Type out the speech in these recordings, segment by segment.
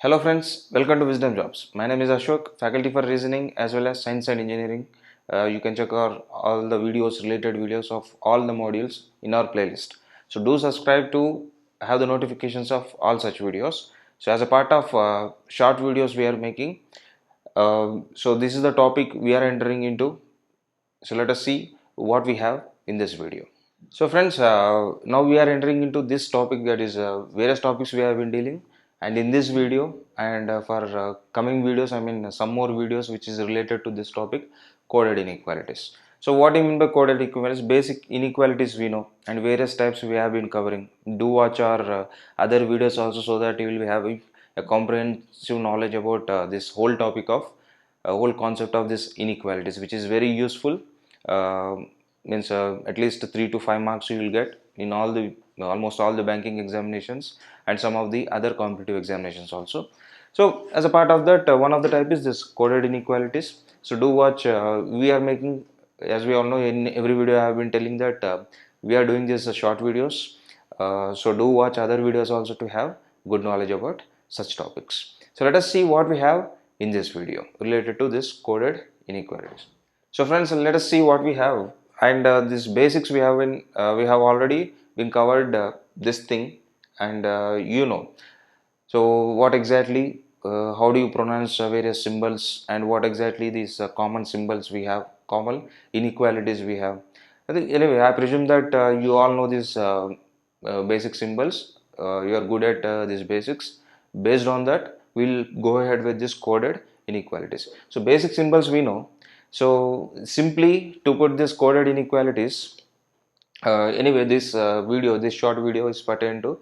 Hello friends, welcome to Wisdom Jobs. My name is Ashok, faculty for Reasoning as well as Science and Engineering. You can check out all the related videos of all the modules in our playlist. So do subscribe to have the notifications of all such videos. So as a part of short videos we are making, so this is the topic we are entering into. So let us see what we have in this video. So friends, now we are entering into this topic, that is various topics we have been dealing, and in this video and for coming videos, I mean some more videos which is related to this topic, coded inequalities. So what do you mean by coded inequalities? Basic inequalities we know, and various types we have been covering. Do watch our other videos also, so that you will be having a comprehensive knowledge about this whole topic of whole concept of this inequalities, which is very useful. Means at least 3 to 5 marks you will get in all the almost all the banking examinations and some of the other competitive examinations also. So as a part of that, one of the type is this coded inequalities. So do watch. We are making, as we all know, in every video I have been telling that we are doing this short videos. So do watch other videos also to have good knowledge about such topics. So let us see what we have in this video related to this coded inequalities. So friends, let us see what we have, and this basics we have already been covered this thing, and so what exactly, how do you pronounce various symbols, and what exactly these common symbols we have, common inequalities we have. I think, anyway, I presume that you all know these basic symbols. You are good at these basics. Based on that, we'll go ahead with this coded inequalities. So basic symbols we know. So simply to put this coded inequalities, anyway, this short video is pertain to,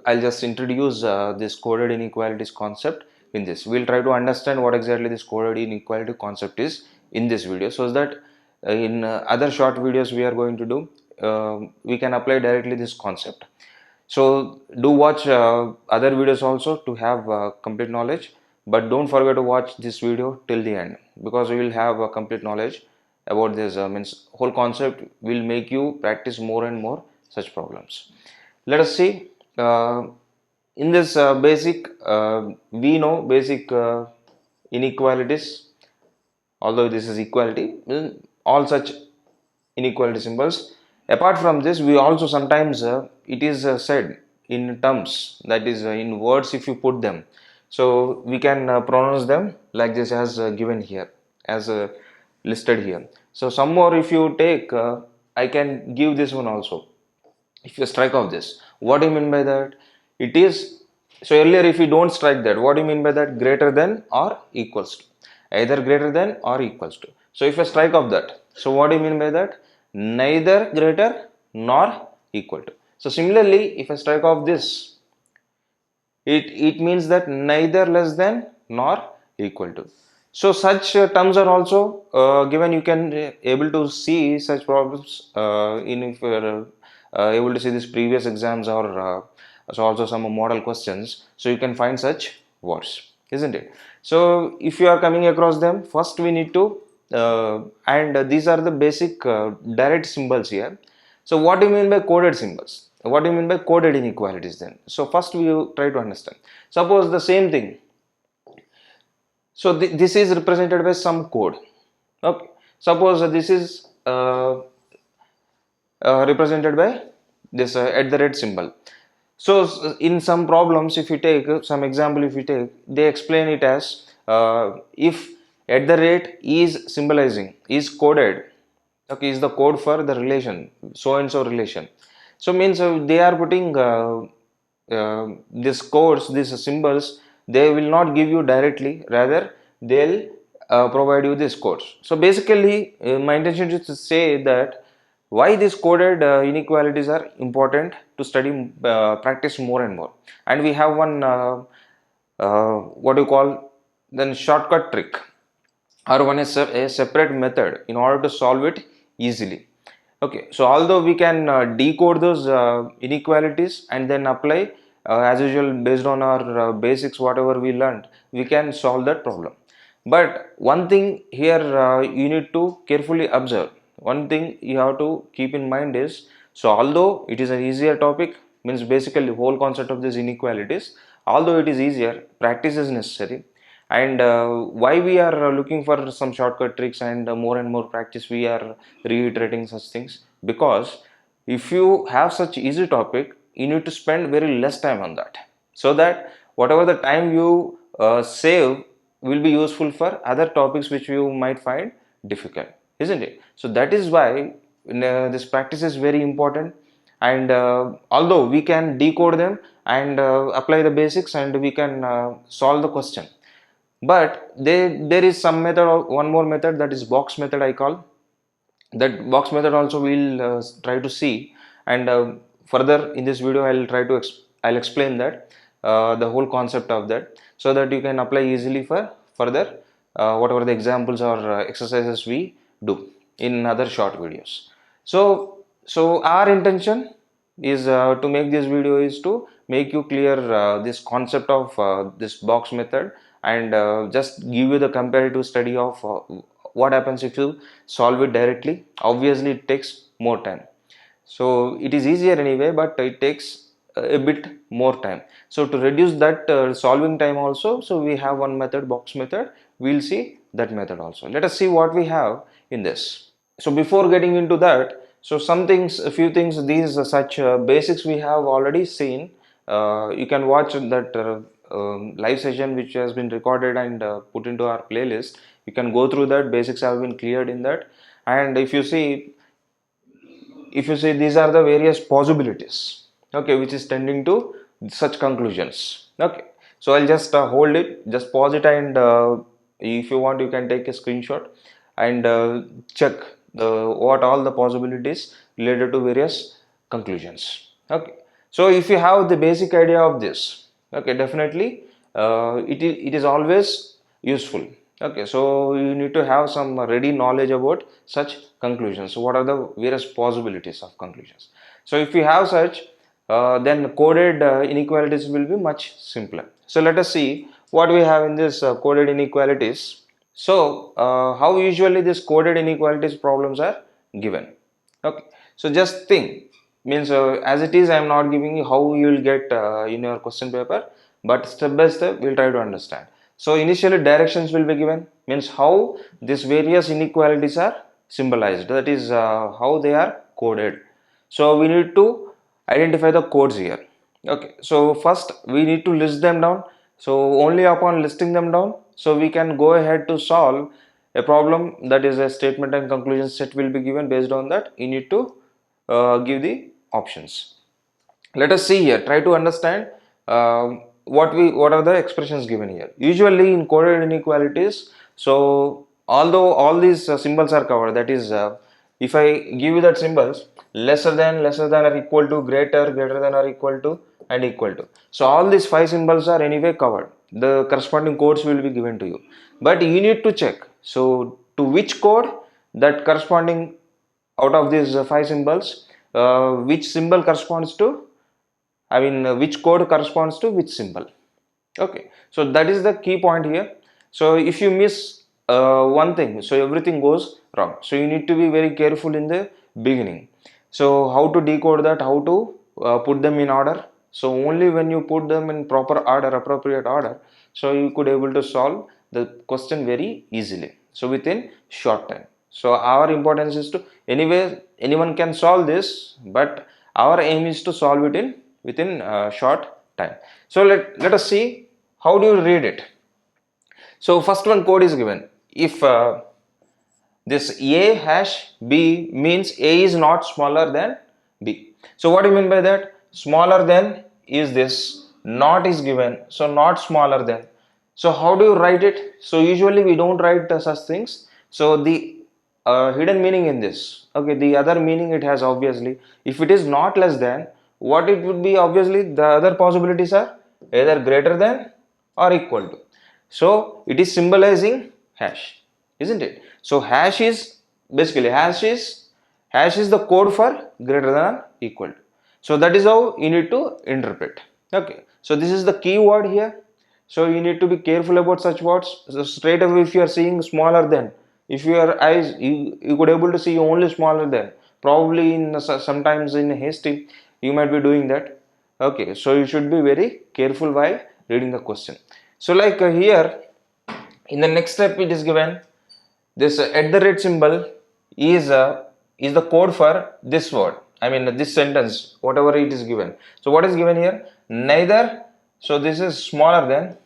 I'll just introduce this coded inequalities concept in this. We'll try to understand what exactly this coded inequality concept is in this video, so that in other short videos we are going to do, we can apply directly this concept. So do watch other videos also to have complete knowledge, but don't forget to watch this video till the end, because we will have a complete knowledge about this. Means whole concept will make you practice more and more such problems. Let us see. In this basic, we know basic inequalities. Although this is equality, all such inequality symbols. Apart from this, we also sometimes it is said in terms, that is in words, if you put them, so we can pronounce them like this, as given here, as listed here. So some more, if you take, I can give this one also. If you strike off this, what do you mean by that? It is, so earlier if you don't strike that, what do you mean by that? Greater than or equals to, either greater than or equals to. So if I strike off that, so what do you mean by that? Neither greater nor equal to. So similarly, if I strike off this, it means that neither less than nor equal to. So such terms are also given. You can able to see such problems in, if you are able to see this previous exams, or so also some model questions, so you can find such words, isn't it? So if you are coming across them, first we need to and these are the basic direct symbols here. So what do you mean by coded symbols? What do you mean by coded inequalities then? So first we try to understand. Suppose the same thing. So this is represented by some code. Okay. Suppose this is represented by this at the red symbol. So in some problems, if you take some example, if you take, they explain it as if at the rate is symbolizing, is coded, okay, is the code for the relation, so and so relation. So means they are putting this codes, these symbols, they will not give you directly, rather they'll provide you this codes. So basically my intention is to say that why these coded inequalities are important to study, practice more and more. And we have one what you call then shortcut trick, or one is a separate method in order to solve it easily. Okay, so although we can decode those inequalities and then apply as usual based on our basics, whatever we learned, we can solve that problem. But one thing here you need to carefully observe. One thing you have to keep in mind is, so although it is an easier topic, means basically the whole concept of these inequalities, although it is easier, practice is necessary. And why we are looking for some shortcut tricks and more practice we are reiterating such things, because if you have such easy topic, you need to spend very less time on that, so that whatever the time you save will be useful for other topics which you might find difficult, isn't it? So that is why this practice is very important. And although we can decode them and apply the basics and we can solve the question, but there is some method, or one more method, that is box method I call. That box method also we'll try to see, and further in this video I'll explain that the whole concept of that, so that you can apply easily for further whatever the examples or exercises we do in other short videos. So our intention is to make this video is to make you clear this concept of this box method, and just give you the comparative study of what happens if you solve it directly. Obviously it takes more time, so it is easier anyway, but it takes a bit more time. So to reduce that solving time also, so we have one method, box method. We'll see that method also. Let us see what we have in this. So before getting into that, so some things, a few things, these such basics we have already seen. You can watch that live session which has been recorded and put into our playlist. You can go through that. Basics have been cleared in that. And if you see these are the various possibilities, okay, which is tending to such conclusions. Okay, so I'll just hold it, just pause it, and if you want you can take a screenshot and check what all the possibilities related to various conclusions. Okay, so if you have the basic idea of this, okay, definitely it is always useful. Okay, so you need to have some ready knowledge about such conclusions. So what are the various possibilities of conclusions? So if you have such, then coded inequalities will be much simpler. So let us see what we have in this coded inequalities. So how usually this coded inequalities problems are given? Okay, so just think, means as it is I am not giving you how you will get in your question paper, but step by step we'll try to understand. So initially directions will be given, means how these various inequalities are symbolized, that is how they are coded. So we need to identify the codes here. Okay, so first we need to list them down. So only upon listing them down, so we can go ahead to solve a problem, that is a statement and conclusion set will be given. Based on that you need to give the options. Let us see here, try to understand what are the expressions given here. Usually in coded inequalities, so although all these symbols are covered, that is if I give you that symbols, lesser than or equal to, greater than or equal to, and equal to, so all these 5 symbols are anyway covered. The corresponding codes will be given to you, but you need to check, so to which code that corresponding out of these 5 symbols, which symbol corresponds to, which code corresponds to which symbol. Okay, so that is the key point here. So if you miss one thing, so everything goes wrong. So you need to be very careful in the beginning. So how to decode that, how to put them in order. So only when you put them in proper order, appropriate order, so you could able to solve the question very easily, so within short time. So our importance is to, anyway anyone can solve this, but our aim is to solve it in within short time. So let us see how do you read it. So first one code is given. If this A hash B means A is not smaller than B. So what do you mean by that? Smaller than is this, not is given, so not smaller than. So how do you write it? So usually we don't write such things. So the hidden meaning in this, okay, the other meaning it has, obviously if it is not less than, what it would be, obviously the other possibilities are either greater than or equal to. So it is symbolizing hash, isn't it? So hash is basically hash is the code for greater than or equal to. So that is how you need to interpret. Okay, so this is the key word here. So you need to be careful about such words. So straight away if you are seeing smaller than, if your eyes you could able to see only smaller than, probably in sometimes in hasty you might be doing that. Okay, so you should be very careful while reading the question. So like here in the next step it is given this at the rate symbol is the code for this word, I mean this sentence, whatever it is given. So what is given here? Neither, so this is smaller than,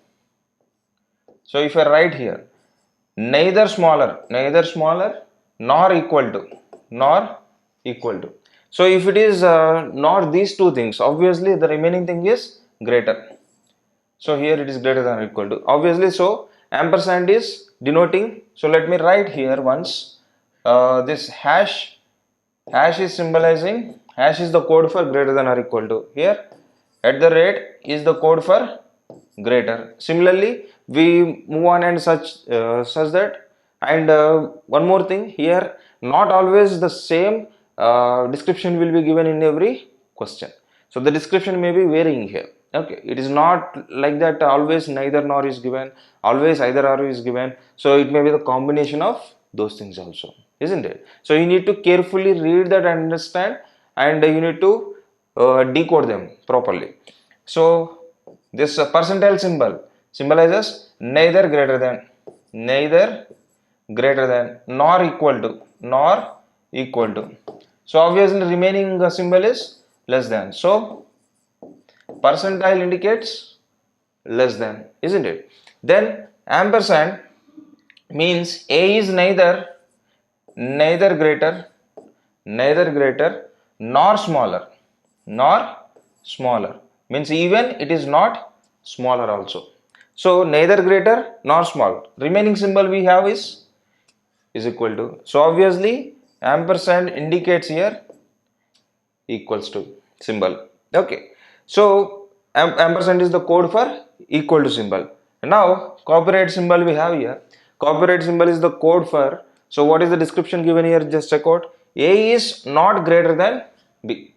so if I write here neither smaller nor equal to, so if it is not these two things, obviously the remaining thing is greater. So here it is greater than or equal to, obviously. So ampersand is denoting, so let me write here once, this hash is symbolizing, hash is the code for greater than or equal to. Here at the rate is the code for greater. Similarly we move on and such that, and one more thing here, not always the same description will be given in every question. So the description may be varying here. Okay, it is not like that always neither nor is given, always either or is given. So it may be the combination of those things also, isn't it? So you need to carefully read that and understand, and you need to decode them properly. So this percentile symbol symbolizes neither greater than nor equal to. So obviously remaining symbol is less than. So percentile indicates less than, isn't it? Then ampersand means A is neither greater nor smaller, means even it is not smaller also. So neither greater nor small, remaining symbol we have is equal to. So obviously ampersand indicates here equals to symbol. Okay, so ampersand is the code for equal to symbol. Now copyright symbol we have here, copyright symbol is the code for, so what is the description given here? Just check out. A is not greater than B.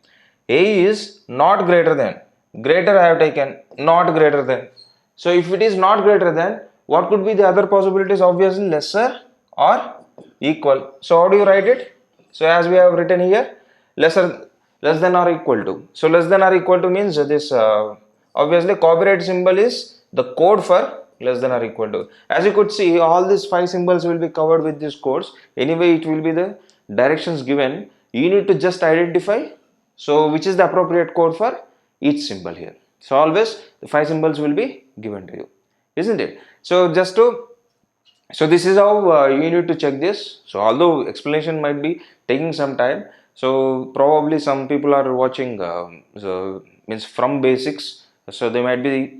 A is not greater than, greater I have taken, not greater than. So if it is not greater than, what could be the other possibilities? Obviously lesser or equal. So how do you write it? So as we have written here, less than or equal to. So less than or equal to means this obviously copyright symbol is the code for less than or equal to. As you could see, all these 5 symbols will be covered with these codes. Anyway, it will be the directions given. You need to just identify, so which is the appropriate code for each symbol here. So always the 5 symbols will be given to you, isn't it? So just to, so this is how you need to check this. So although explanation might be taking some time, so probably some people are watching so means from basics, so they might be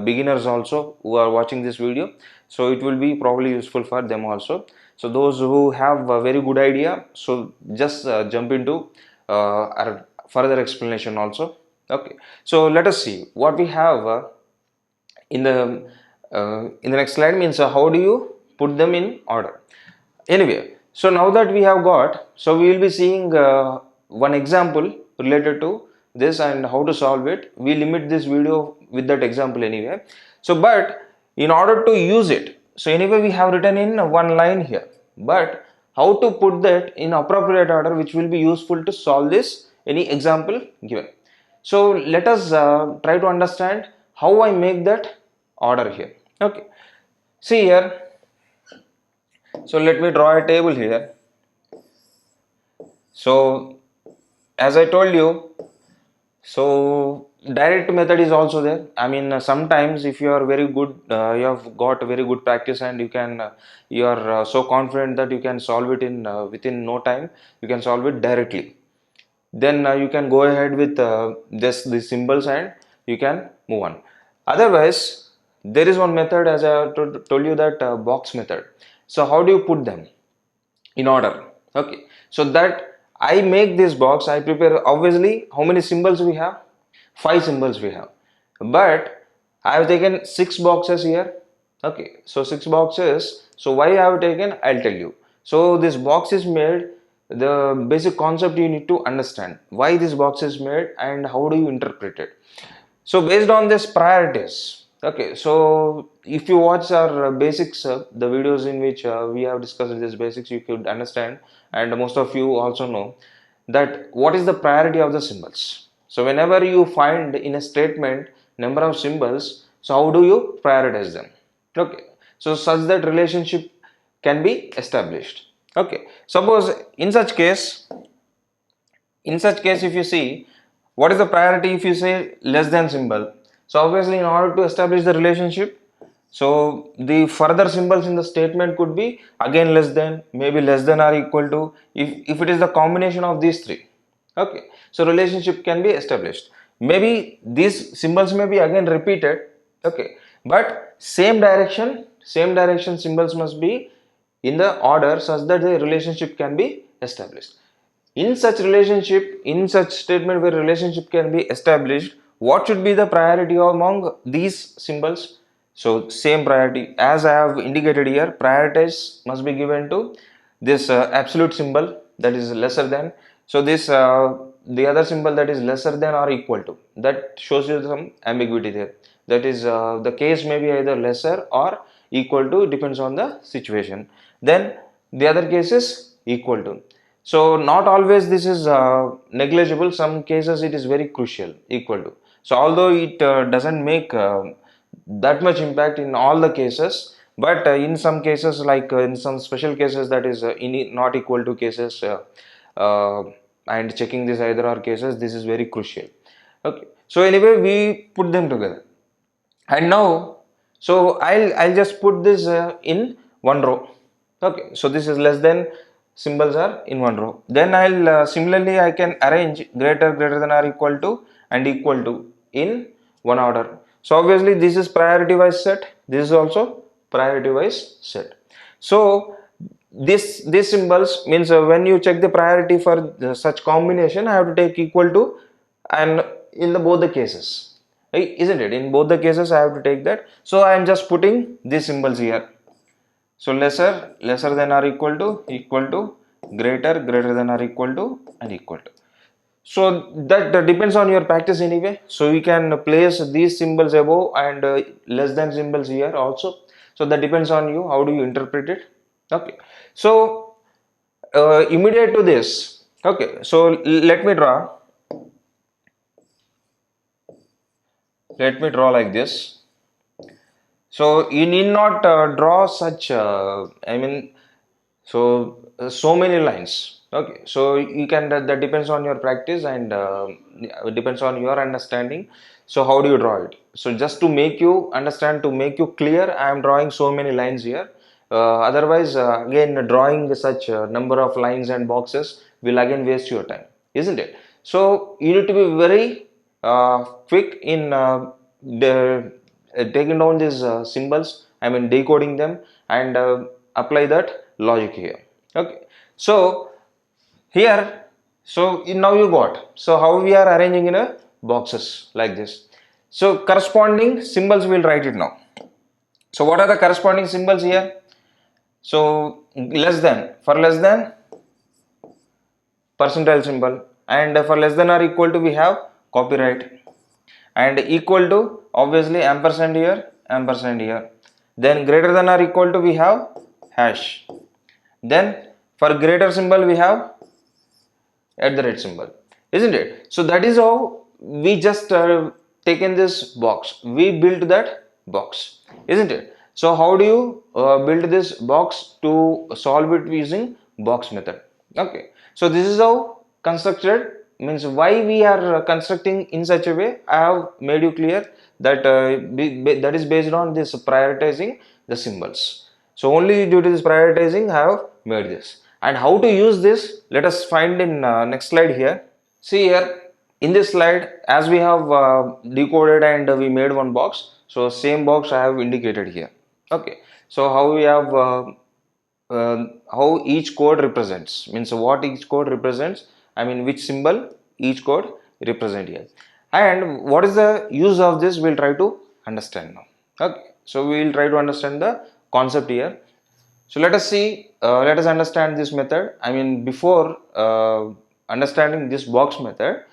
beginners also who are watching this video, so it will be probably useful for them also. So those who have a very good idea, so just jump into our further explanation also. Okay, so let us see what we have in the next slide, means how do you put them in order. Anyway, so now that we have got, so we will be seeing one example related to this and how to solve it. We limit this video with that example anyway. So but in order to use it, so anyway we have written in one line here, but how to put that in appropriate order which will be useful to solve this any example given. So let us try to understand how I make that order here. Okay, see here, so let me draw a table here. So as I told you, so direct method is also there. I mean sometimes if you are very good, you have got very good practice and you can you are so confident that you can solve it in within no time, you can solve it directly. Then you can go ahead with just the symbols and you can move on. Otherwise there is one method, as I told you, that box method. So how do you put them in order? Okay, so that I make this box, I prepare, obviously how many symbols we have? 5 symbols we have, but I have taken 6 boxes here. Okay, so 6 boxes. So why I have taken, I'll tell you. So this box is made, the basic concept you need to understand why this box is made and how do you interpret it. So based on this priorities, okay, so if you watch our basics, the videos in which we have discussed this basics, you could understand, and most of you also know that what is the priority of the symbols. So whenever you find in a statement number of symbols, So how do you prioritize them? Okay, so such that relationship can be established. Okay, suppose in such case if you see, what is the priority if you say less than symbol? So obviously in order to establish the relationship, so the further symbols in the statement could be again less than, maybe less than or equal to, if it is the combination of these three. Okay, so relationship can be established. Maybe these symbols may be again repeated. Okay, but same direction symbols must be in the order such that the relationship can be established. In such statement where relationship can be established, what should be the priority among these symbols? So same priority as I have indicated here, priorities must be given to this absolute symbol that is lesser than. So this the other symbol that is lesser than or equal to, that shows you some ambiguity there. That is the case may be either lesser or equal to, depends on the situation. Then the other case is equal to. So not always this is negligible. Some cases it is very crucial, equal to. So although it doesn't make that much impact in all the cases, but in some cases, like in some special cases, that is not equal to cases, uh, and checking this either or cases, this is very crucial. Okay, so anyway we put them together, and now so I'll just put this in one row. Okay, so this is less than symbols are in one row. Then I'll similarly I can arrange greater than or equal to and equal to in one order. So obviously this is priority wise set, this is also priority wise set. So these symbols means when you check the priority for such combination, I have to take equal to, and in the both the cases, isn't it? In both the cases I have to take that. So I am just putting these symbols here. So lesser than or equal to, greater than or equal to, and equal to. So that depends on your practice anyway. So you can place these symbols above and less than symbols here also. So that depends on you, how do you interpret it. Okay, so immediate to this. Okay, so let me draw like this. So you need not draw such so many lines. Okay, so you can, that depends on your practice, and it depends on your understanding. So how do you draw it? So just to make you understand, to make you clear, I am drawing so many lines here. Otherwise again drawing such number of lines and boxes will again waste your time, isn't it? So you need to be very quick in taking down these symbols, I mean decoding them, and apply that logic here. Okay, so here, so now you got, so how we are arranging in a boxes like this. So corresponding symbols, we'll write it now. So what are the corresponding symbols here? So less than, for less than, percentile symbol, and for less than or equal to we have copyright, and equal to obviously ampersand here. Then greater than or equal to we have hash. Then for greater symbol we have at the rate symbol, isn't it? So that is how we just taken this box, we built that box, isn't it? So how do you build this box to solve it using box method? Okay, so this is how constructed, means why we are constructing in such a way. I have made you clear that that is based on this prioritizing the symbols. So only due to this prioritizing I have made this. And how to use this, let us find in next slide here. See here in this slide, as we have decoded and we made one box, so same box I have indicated here. Okay, so how we have how each code represents, means what each code represents, I mean which symbol each code represent here, and what is the use of this, we'll try to understand now. Okay, so we will try to understand the concept here. So let us see, let us understand this method. I mean before understanding this box method,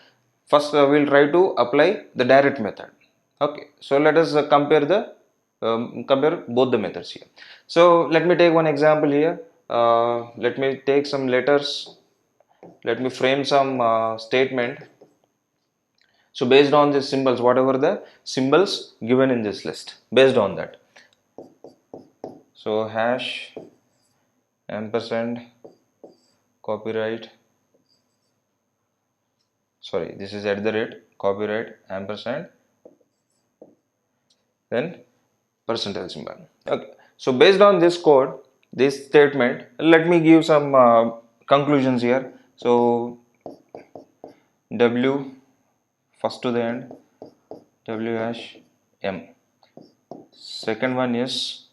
first we'll try to apply the direct method. Okay, so let us compare both the methods here. So let me take one example here. Let me take some letters, let me frame some statement. So based on these symbols, whatever the symbols given in this list, based on that, so hash, ampersand, copyright, sorry, this is at the rate, copyright, ampersand, then percentile symbol. Okay, so based on this code, this statement, let me give some conclusions here. So w first to the end, w hash m. Second one is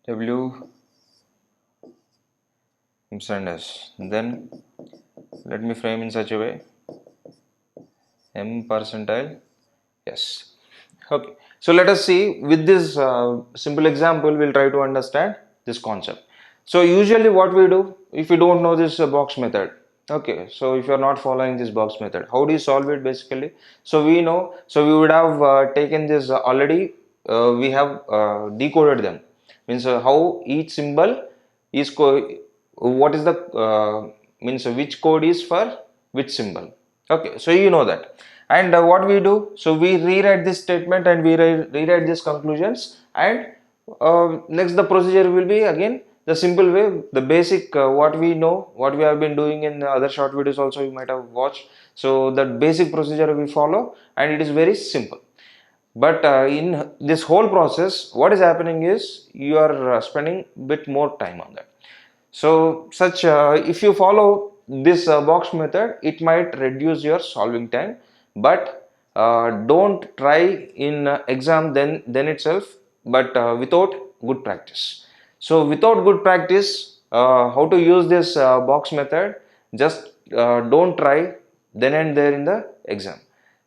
w ampersand s. Then let me frame in such a way, m percentile yes. Okay, so let us see with this simple example, we'll try to understand this concept. So usually what we do, if you don't know this box method, okay, so if you are not following this box method, how do you solve it basically? So we know, so we would have taken this already, we have decoded them, means how each symbol is, what is the, means which code is for which symbol. Okay, so you know that. And what we do, so we rewrite this statement and we rewrite these conclusions, and next the procedure will be again the simple way, the basic what we know, what we have been doing in the other short videos also you might have watched. So that basic procedure we follow, and it is very simple. But in this whole process, what is happening is you are spending bit more time on that. So such if you follow this box method, it might reduce your solving time, but don't try in exam then itself, but without good practice. So without good practice, how to use this box method, just don't try then and there in the exam.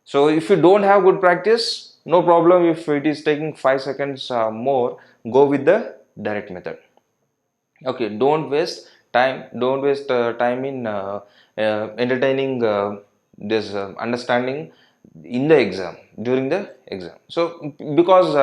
So if you don't have good practice, no problem. If it is taking 5 seconds more, go with the direct method. Okay, don't waste time, don't waste time in entertaining this understanding in the exam, during the exam. So because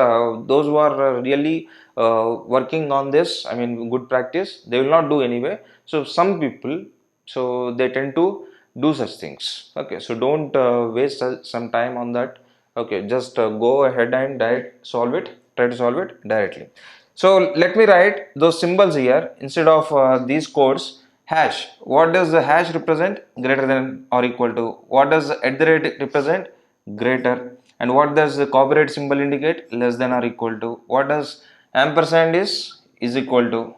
those who are really working on this, I mean good practice, they will not do anyway. So some people, so they tend to do such things. Okay, so don't waste some time on that. Okay, just go ahead and solve it, try to solve it directly. So let me write those symbols here instead of these codes. Hash, what does the hash represent? Greater than or equal to. What does at the rate represent? Greater. And what does the copyright symbol indicate? Less than or equal to. What does ampersand is equal to.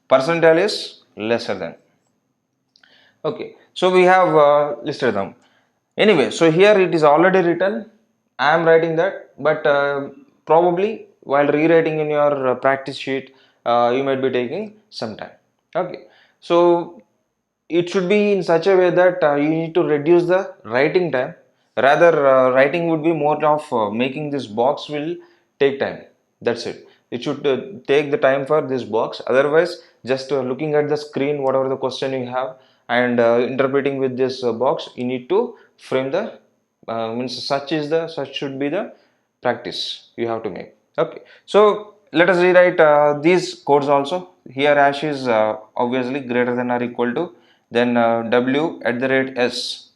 Percentile is lesser than. Okay, so we have listed them. Anyway, so here it is already written. I am writing that, but probably while rewriting in your practice sheet, you might be taking some time. Okay, so it should be in such a way that you need to reduce the writing time. Rather, writing would be more of making this box will take time. That's it. It should take the time for this box. Otherwise, just looking at the screen, whatever the question you have, and interpreting with this box, you need to frame the means such should be the practice you have to make. Okay, so let us rewrite these codes also. Here hash is obviously greater than or equal to, then w at the rate s,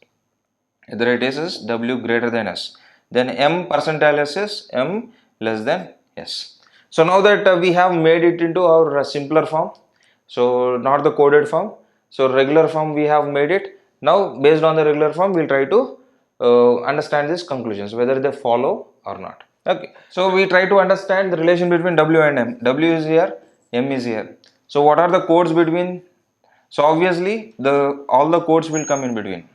at the rate s is w greater than s, then m percentile s is m less than s. So now that we have made it into our simpler form, so not the coded form, so regular form we have made it. Now based on the regular form, we'll try to understand these conclusions, whether they follow or not. Okay, so we try to understand the relation between w and m. W is here, m is here. So what are the codes between? So obviously all the codes will come in between.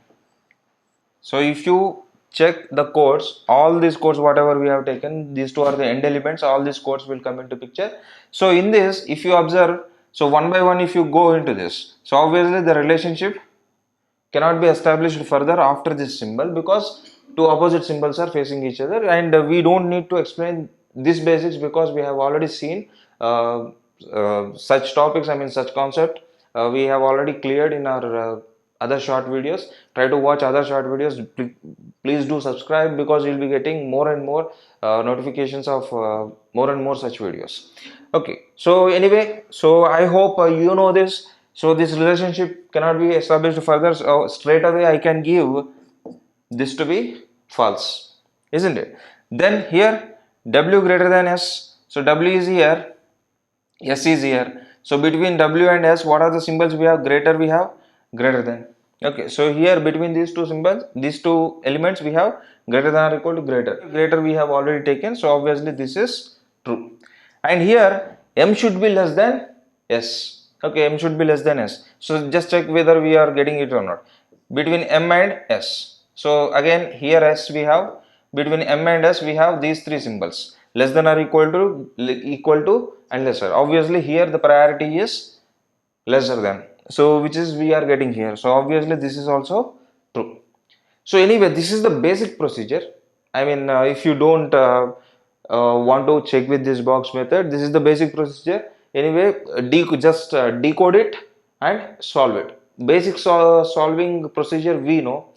So if you check the codes, all these codes whatever we have taken, these two are the end elements, all these codes will come into picture. So in this, if you observe, so one by one if you go into this, so obviously the relationship cannot be established further after this symbol, because two opposite symbols are facing each other, and we don't need to explain this basics because we have already seen such topics, I mean such concept we have already cleared in our other short videos. Try to watch other short videos. Please do subscribe, because you'll be getting more and more notifications of more and more such videos. Okay, so anyway, so I hope you know this. So this relationship cannot be established further. So straight away I can give this to be false, isn't it? Then here W greater than S. So W is here, S is here. So between W and S, what are the symbols we have? Greater we have greater than. Okay, so here between these two symbols, these two elements we have greater than or equal to greater. Greater we have already taken, so obviously this is true. And here M should be less than S. Okay, M should be less than S. So just check whether we are getting it or not. Between M and S. So again here S we have, between M and S we have these three symbols, less than or equal to and lesser. Obviously here the priority is lesser than, so which is we are getting here. So obviously this is also true. So anyway, this is the basic procedure. I mean, if you don't want to check with this box method, this is the basic procedure. Anyway, just decode it and solve it. Basic solving procedure we know,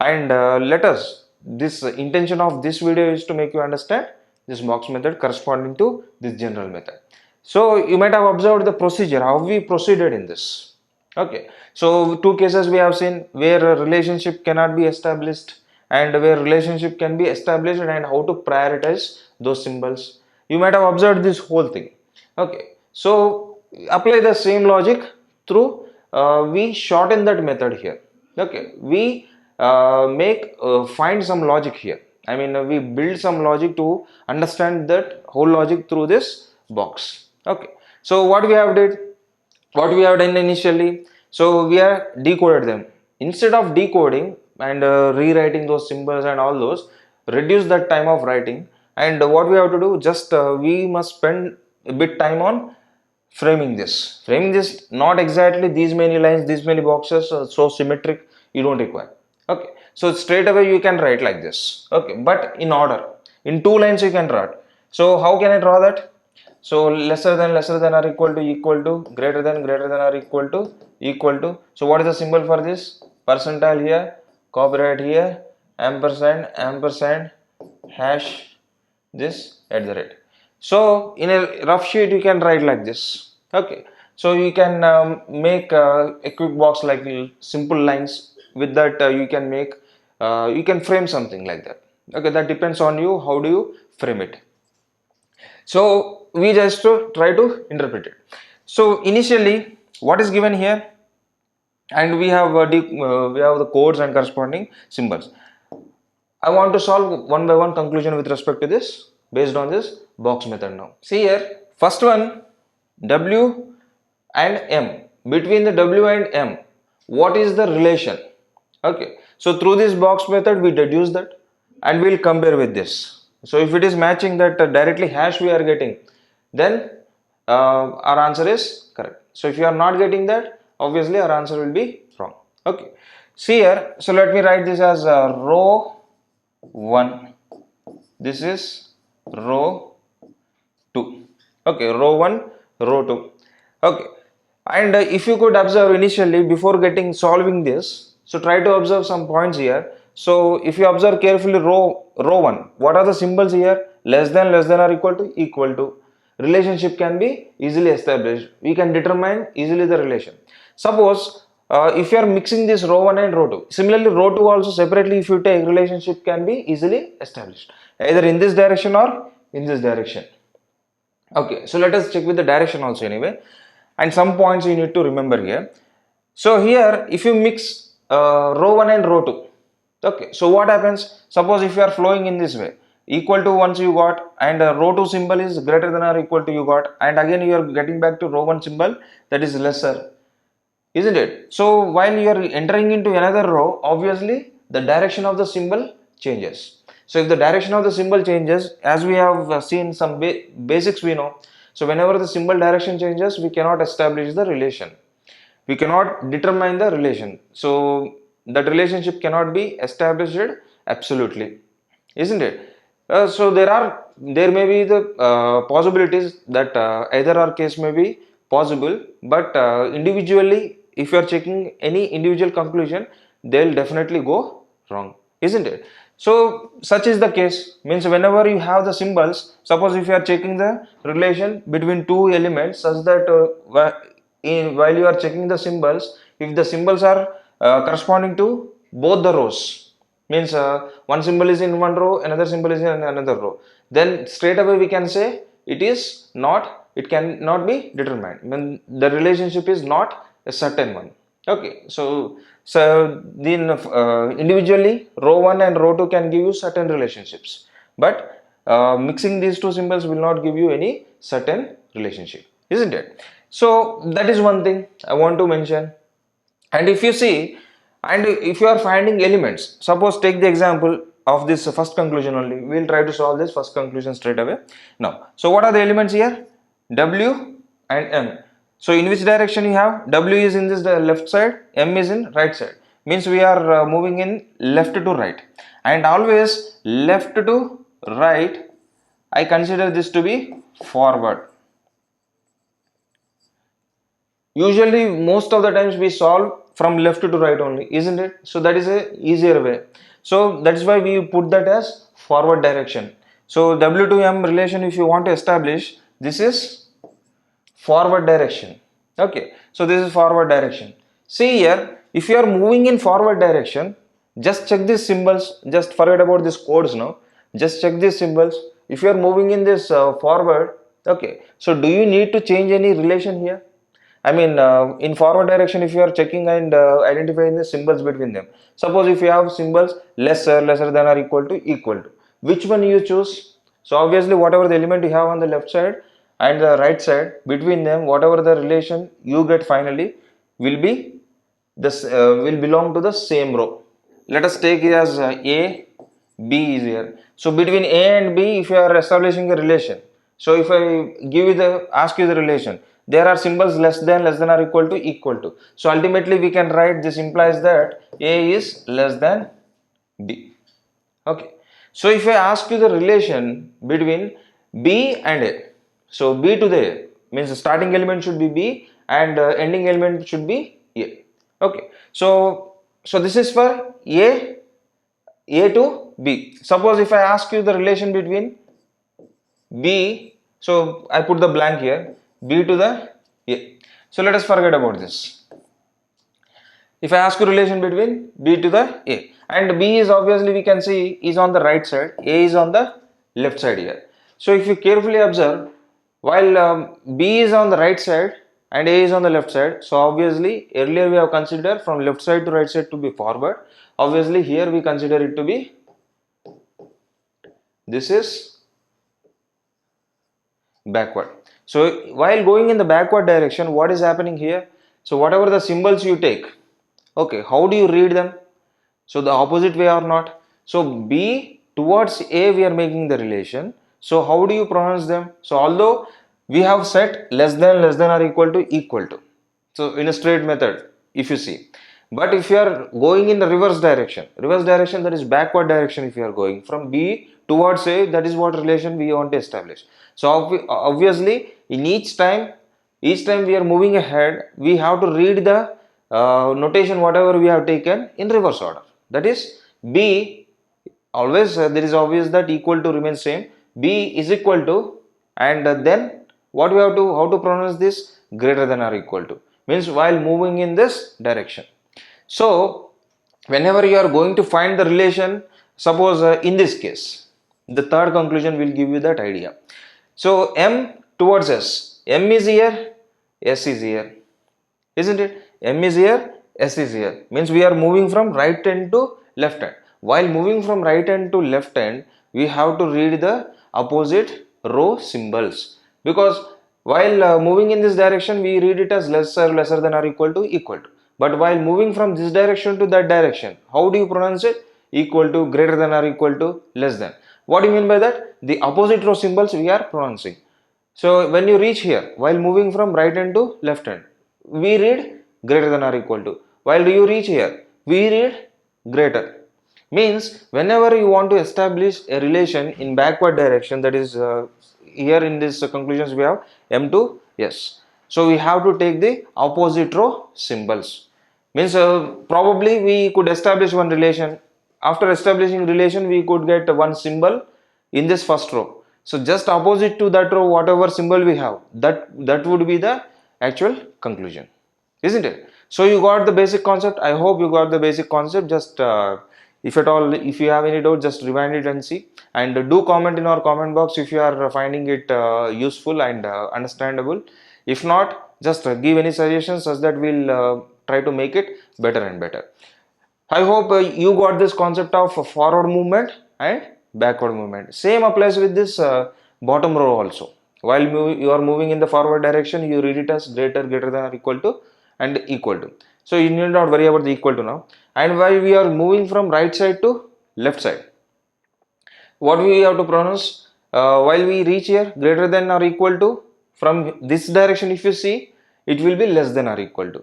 and let us, this intention of this video is to make you understand this box method corresponding to this general method. So you might have observed the procedure, how we proceeded in this. Okay, so two cases we have seen where a relationship cannot be established and where relationship can be established, and how to prioritize those symbols. You might have observed this whole thing. Okay, so apply the same logic through, we shorten that method here. Okay, we find some logic here. I mean, we build some logic to understand that whole logic through this box. Okay, so what we have done initially, so we have decoded them. Instead of decoding and rewriting those symbols and all those, reduce that time of writing. And what we have to do, just we must spend a bit time on framing this. Not exactly these many lines, these many boxes, so symmetric, you don't require. Okay, so straight away you can write like this. Okay, but in order, in two lines you can write. So how can I draw that? So lesser than or equal to, greater than or equal to. So what is the symbol for this? Percentile here, copyright here, ampersand, hash, this at the rate. So in a rough sheet you can write like this. Okay, so you can make a quick box like simple lines. With that you can frame something like that. Okay, that depends on you, how do you frame it. So we just try to interpret it. So initially what is given here, and we have the codes and corresponding symbols. I want to solve one by one conclusion with respect to this based on this box method now. See here, first one, W and M. Between the W and M, what is the relation? Okay, so through this box method we deduce that and we'll compare with this. So if it is matching that directly hash we are getting, then our answer is correct. So if you are not getting that, obviously our answer will be wrong. Okay, see here, so let me write this as row 1, this is row 2. Okay, row 1, row 2. Okay, and if you could observe initially before solving this, so try to observe some points here. So if you observe carefully row 1, what are the symbols here? Less than or equal to. Relationship can be easily established. We can determine easily the relation. Suppose if you are mixing this row 1 and row 2, similarly row 2 also separately if you take, relationship can be easily established either in this direction or in this direction. Okay, so let us check with the direction also anyway, and some points you need to remember here. So here if you mix row 1 and row 2, okay, so what happens? Suppose if you are flowing in this way, equal to once you got, and row 2 symbol is greater than or equal to you got, and again you are getting back to row 1 symbol that is lesser, isn't it? So while you are entering into another row, obviously the direction of the symbol changes. So if the direction of the symbol changes, as we have seen some basics we know, so whenever the symbol direction changes, we cannot establish the relation, we cannot determine the relation, so that relationship cannot be established absolutely, isn't it? So there may be the possibilities that either or case may be possible, but individually if you are checking any individual conclusion, they'll definitely go wrong, isn't it? So such is the case, means whenever you have the symbols, suppose if you are checking the relation between two elements such that while you are checking the symbols, if the symbols are corresponding to both the rows, means one symbol is in one row, another symbol is in another row, then straight away we can say it cannot be determined. When the relationship is not a certain one. Okay, so then individually row 1 and row 2 can give you certain relationships, but mixing these two symbols will not give you any certain relationship, isn't it? So that is one thing I want to mention. And if you see, and if you are finding elements, suppose take the example of this first conclusion only, we will try to solve this first conclusion straight away now. So what are the elements here? W and M. So in which direction you have? W is in this left side, M is in right side, means we are moving in left to right, and always left to right I consider this to be forward. Usually most of the times we solve from left to right only, isn't it? So that is a easier way. So that's why we put that as forward direction. So W to M relation, if you want to establish, this is forward direction. Okay, so this is forward direction. See here, if you are moving in forward direction, just check these symbols, just forget about these codes now, just check these symbols. If you are moving in this forward, okay, so do you need to change any relation here? I mean, in forward direction, if you are checking and identifying the symbols between them, suppose if you have symbols lesser than or equal to, which one you choose? So obviously whatever the element you have on the left side and the right side, between them whatever the relation you get finally will be this will belong to the same row. Let us take it as A, B is here. So between A and B, if you are establishing a relation, so if I ask you the relation, there are symbols less than or equal to. So ultimately we can write this implies that A is less than B. Okay. So if I ask you the relation between B and A, so B to the A means the starting element should be B and ending element should be A. Okay. So this is for A to B. Suppose if I ask you the relation between B, so I put the blank here, B to the A. So let us forget about this. If I ask you relation between B to the A, and B is obviously we can see is on the right side, A is on the left side here. So if you carefully observe, while B is on the right side and A is on the left side, so obviously earlier we have considered from left side to right side to be forward. Obviously here we consider it to be, this is backward. So while going in the backward direction, what is happening here? So whatever the symbols you take, okay, how do you read them? So the opposite way or not? So B towards A we are making the relation. So how do you pronounce them? So although we have set less than or equal to. So in a straight method, if you see. But if you are going in the reverse direction that is backward direction, if you are going from B towards A, that is what relation we want to establish. So obviously in each time we are moving ahead, we have to read the notation whatever we have taken in reverse order. That is B always there is obvious that equal to remains same. B is equal to, and then what we have to, how to pronounce this, greater than or equal to, means while moving in this direction. So whenever you are going to find the relation, suppose in this case the third conclusion will give you that idea. So M towards S, M is here, S is here, isn't it? M is here, S is here, means we are moving from right hand to left hand. While moving from right hand to left hand, we have to read the opposite row symbols, because while moving in this direction we read it as lesser than or equal to. But while moving from this direction to that direction, how do you pronounce it? Equal to, greater than or equal to, less than. What do you mean by that? The opposite row symbols we are pronouncing. So when you reach here, while moving from right hand to left hand, we read greater than or equal to. While you reach here, we read greater. Means whenever you want to establish a relation in backward direction, that is here in this conclusions we have M to S. So we have to take the opposite row symbols. Means probably we could establish one relation. After establishing relation, we could get one symbol in this first row. So just opposite to that row, whatever symbol we have, that would be the actual conclusion, isn't it? So you got the basic concept. I hope you got the basic concept. Just if at all, if you have any doubt, just rewind it and see, and do comment in our comment box if you are finding it useful and understandable. If not, just give any suggestions such that we'll try to make it better and better. I hope you got this concept of forward movement and backward movement. Same applies with this bottom row also. While you are moving in the forward direction, you read it as greater, greater than or equal to, and equal to. So you need not worry about the equal to now. And while we are moving from right side to left side, what we have to pronounce while we reach here, greater than or equal to, from this direction if you see, it will be less than or equal to.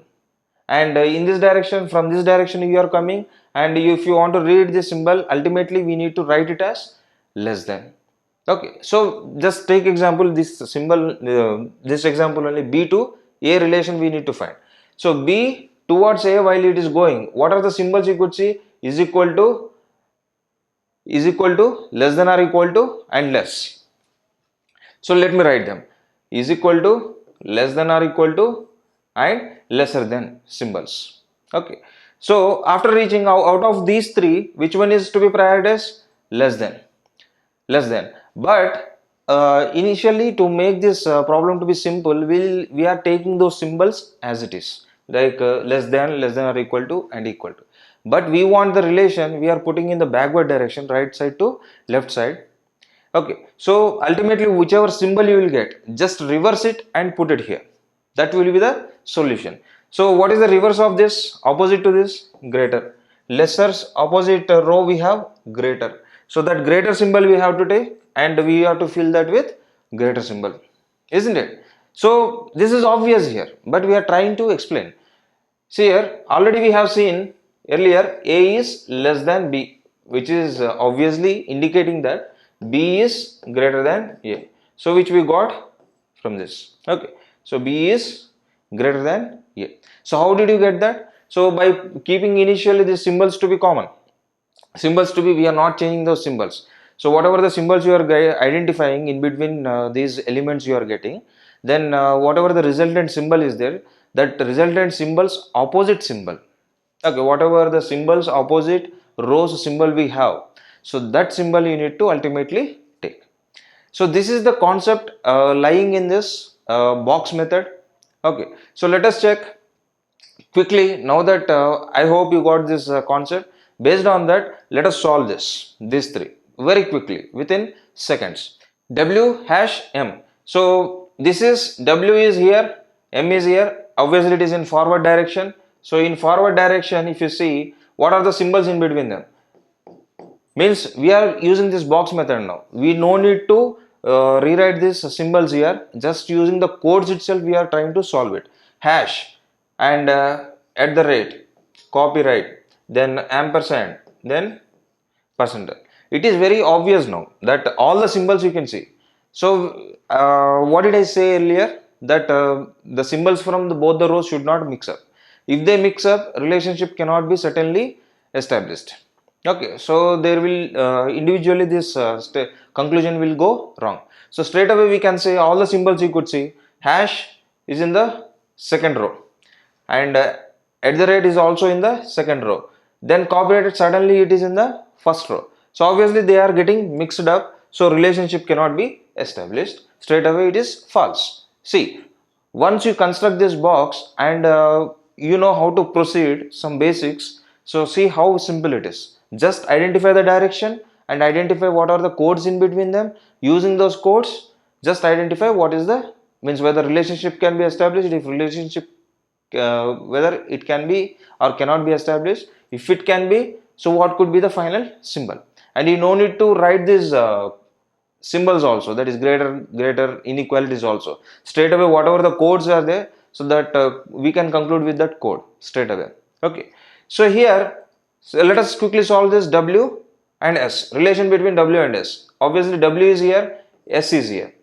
And in this direction, from this direction you are coming, and if you want to read this symbol, ultimately we need to write it as less than. Okay, so just take example, this symbol, this example only, B to A relation we need to find. So B towards A while it is going, what are the symbols you could see? Is equal to, less than or equal to, and less. So let me write them. Is equal to, less than or equal to, and lesser than symbols. Okay. So after reaching out of these three, which one is to be prioritized? Less than. Less than. But initially, to make this problem to be simple, we are taking those symbols as it is, like less than or equal to, and equal to. But we want the relation, we are putting in the backward direction, right side to left side. Okay, so ultimately whichever symbol you will get, just reverse it and put it here. That will be the solution. So what is the reverse of this? Opposite to this? Greater. Lesser's opposite row we have greater. So that greater symbol we have to take, and we have to fill that with greater symbol, isn't it? So this is obvious here, but we are trying to explain. See here, already we have seen earlier A is less than B, which is obviously indicating that B is greater than A. So which we got from this. Okay. So B is greater than A. So how did you get that? So by keeping initially the symbols to be common. Symbols to be, we are not changing those symbols. So whatever the symbols you are identifying in between these elements you are getting, then whatever the resultant symbol is there, that resultant symbol's opposite symbol. Okay, whatever the symbols opposite rows symbol we have, so that symbol you need to ultimately take. So this is the concept lying in this box method. Okay, so let us check quickly now that I hope you got this concept. Based on that, let us solve these three very quickly within seconds. W hash M. So this is W is here, M is here. Obviously it is in forward direction. So in forward direction, if you see, what are the symbols in between them? Means we are using this box method now. We no need to rewrite these symbols here. Just using the codes itself, we are trying to solve it. Hash and at the rate, copyright, then ampersand, then percentile. It is very obvious now that all the symbols you can see. So what did I say earlier? That the symbols from both the rows should not mix up. If they mix up, relationship cannot be certainly established. Okay, so there will individually this conclusion will go wrong. So straight away we can say all the symbols you could see. Hash is in the second row, and at the rate is also in the second row. Then copyrighted, suddenly it is in the first row. So obviously they are getting mixed up. So relationship cannot be established. Straight away it is false. See, once you construct this box and you know how to proceed, some basics. So see how simple it is. Just identify the direction and identify what are the codes in between them. Using those codes, just identify what is the, means whether relationship can be established, if relationship whether it can be or cannot be established. If it can be, so what could be the final symbol? And you no need to write these symbols also, that is greater inequalities also. Straight away whatever the codes are there, so that we can conclude with that code straight away. Okay, so here, so let us quickly solve this W and S, relation between W and S. Obviously W is here, S is here.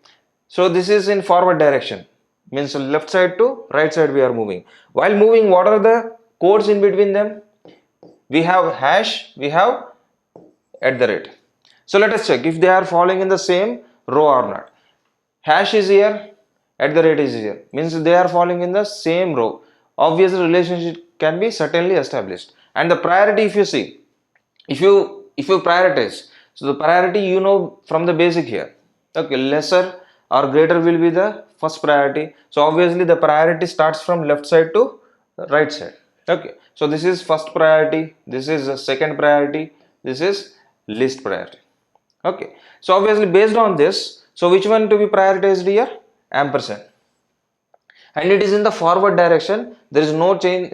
So this is in forward direction, means left side to right side we are moving. While moving, what are the codes in between them? We have hash, we have at the rate. So let us check if they are falling in the same row or not. Hash is here, at the rate is here, means they are falling in the same row. Obviously relationship can be certainly established. And the priority, if you see, if you prioritize, so the priority you know from the basic here, okay, lesser or greater will be the first priority. So obviously the priority starts from left side to right side. Okay, so this is first priority, this is a second priority, this is least priority. Okay, so obviously based on this, so which one to be prioritized here? Ampersand. And it is in the forward direction, there is no change.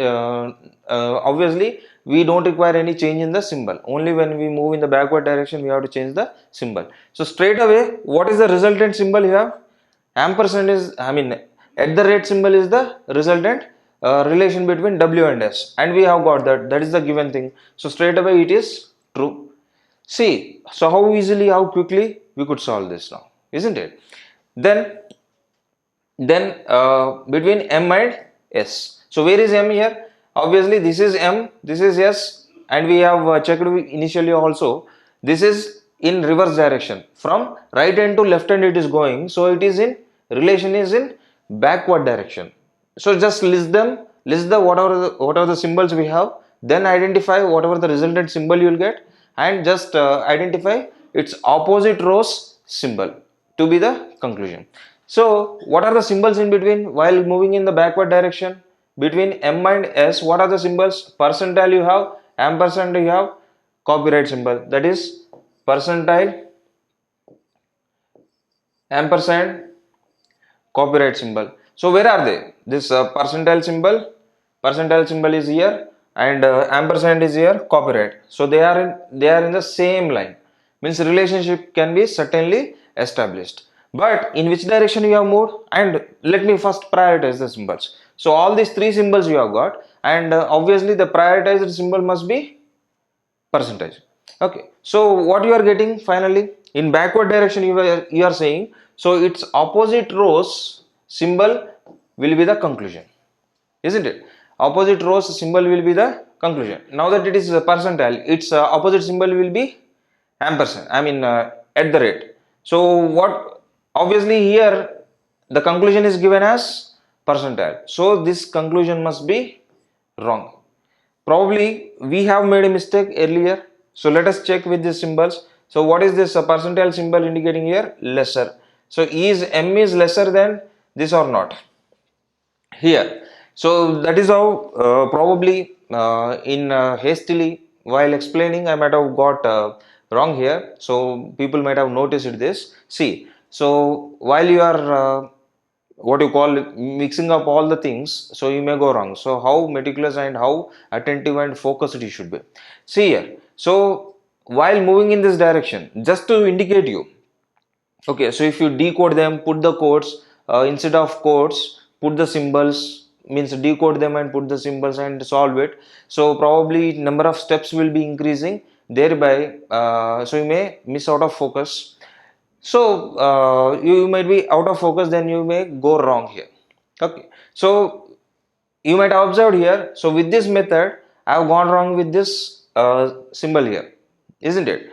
Obviously we don't require any change in the symbol, only when we move in the backward direction we have to change the symbol. So straight away, what is the resultant symbol you have? Ampersand is, I mean, at the rate symbol is the resultant relation between W and S, and we have got that is the given thing. So straight away it is true. See, so how easily, how quickly we could solve this now, isn't it? Then between M and S. So where is M here? Obviously this is M, this is S, and we have checked initially also. This is in reverse direction, from right hand to left hand it is going, so it is in relation is in backward direction. So just list them, list the whatever the symbols we have, then identify whatever the resultant symbol you will get, and just identify its opposite rows symbol to be the conclusion. So what are the symbols in between while moving in the backward direction? Between M and S, what are the symbols? Percentile you have, ampersand you have, copyright symbol, that is percentile, ampersand, copyright symbol. So where are they? This percentile symbol is here, and ampersand is here, copyright. So they are in the same line, means relationship can be certainly established. But in which direction you have moved? And let me first prioritize the symbols. So all these three symbols you have got, and obviously the prioritized symbol must be percentage. Okay, so what you are getting finally in backward direction, you are saying, so its opposite rows symbol will be the conclusion, isn't it? Opposite rows symbol will be the conclusion. Now that it is a percentile, its opposite symbol will be ampersand, I mean at the rate. So what, obviously here the conclusion is given as percentile, so this conclusion must be wrong. Probably we have made a mistake earlier, so let us check with these symbols. So what is this percentile symbol indicating here? Lesser. So is M is lesser than this or not here? So that is how probably in hastily while explaining I might have got wrong here, so people might have noticed this. See, so while you are what you call mixing up all the things, so you may go wrong. So how meticulous and how attentive and focused you should be. See here, so while moving in this direction, just to indicate you, okay, so if you decode them, put the codes, instead of codes put the symbols, means decode them and put the symbols and solve it. So probably number of steps will be increasing, thereby so you may miss out of focus. So you might be out of focus, then you may go wrong here. Okay, so you might have observed here, so with this method I have gone wrong with this symbol here, isn't it?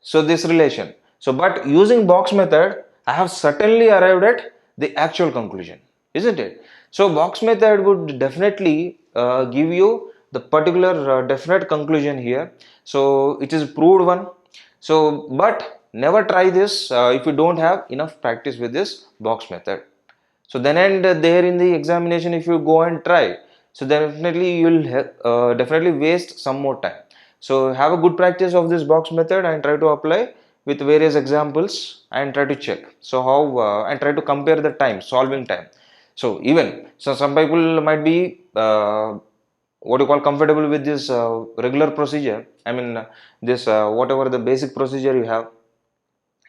So this relation, so but using box method I have certainly arrived at the actual conclusion, isn't it? So box method would definitely give you the particular definite conclusion here. So it is proved one. So but never try this if you don't have enough practice with this box method. So then and there in the examination, if you go and try, so definitely you will definitely waste some more time. So have a good practice of this box method and try to apply with various examples and try to check. So how and try to compare the time, solving time. So even so some people might be what you call comfortable with this regular procedure, I mean this whatever the basic procedure you have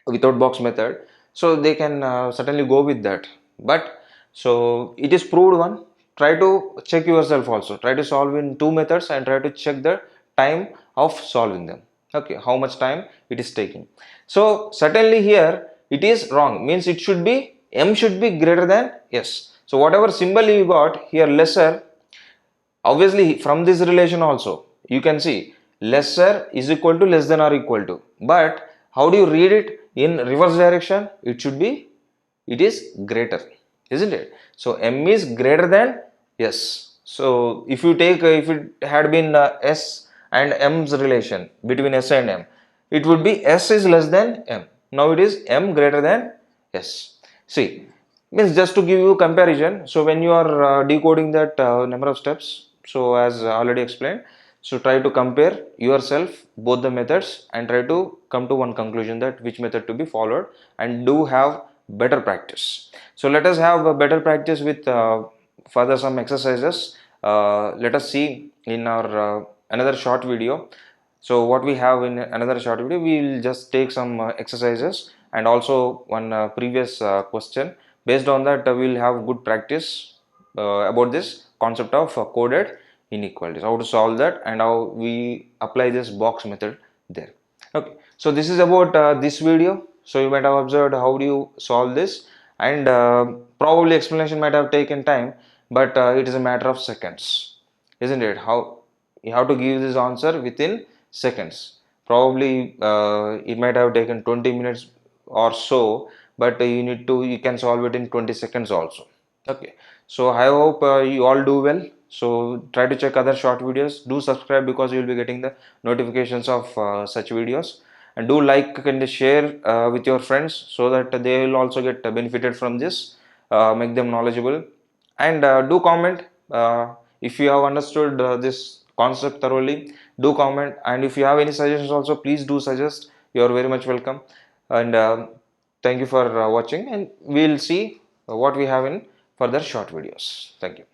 without box method, so they can certainly go with that. But so it is proved one. Try to check yourself also, try to solve in two methods and try to check the time of solving them. Okay, how much time it is taking. So certainly here it is wrong, means it should be M should be greater than S. So whatever symbol you got here, lesser, obviously from this relation also you can see lesser is equal to less than or equal to, but how do you read it in reverse direction? It should be, it is greater. isn't it? So m is greater than s. So if you take if it had been s and m's relation between s and m, it would be s is less than m. Now it is m greater than s. See, means just to give you comparison. So when you are decoding that number of steps, so as already explained, so try to compare yourself both the methods and try to come to one conclusion that which method to be followed, and do have better practice. So let us have a better practice with further some exercises. Let us see in our another short video. So what we have in another short video, we will just take some exercises and also one previous question. Based on that, we will have good practice about this concept of coded inequalities, how to solve that and how we apply this box method there. Okay, so this is about this video. So you might have observed how do you solve this, and probably explanation might have taken time, but it is a matter of seconds, isn't it? How you have to give this answer within seconds. Probably it might have taken 20 minutes or so, but you can solve it in 20 seconds also. Okay, so I hope you all do well. So try to check other short videos. Do subscribe because you will be getting the notifications of such videos, and do like and share with your friends so that they will also get benefited from this. Make them knowledgeable, and do comment if you have understood this concept thoroughly. Do comment, and if you have any suggestions also, please do suggest. You are very much welcome, and thank you for watching, and we'll see what we have in further short videos. Thank you.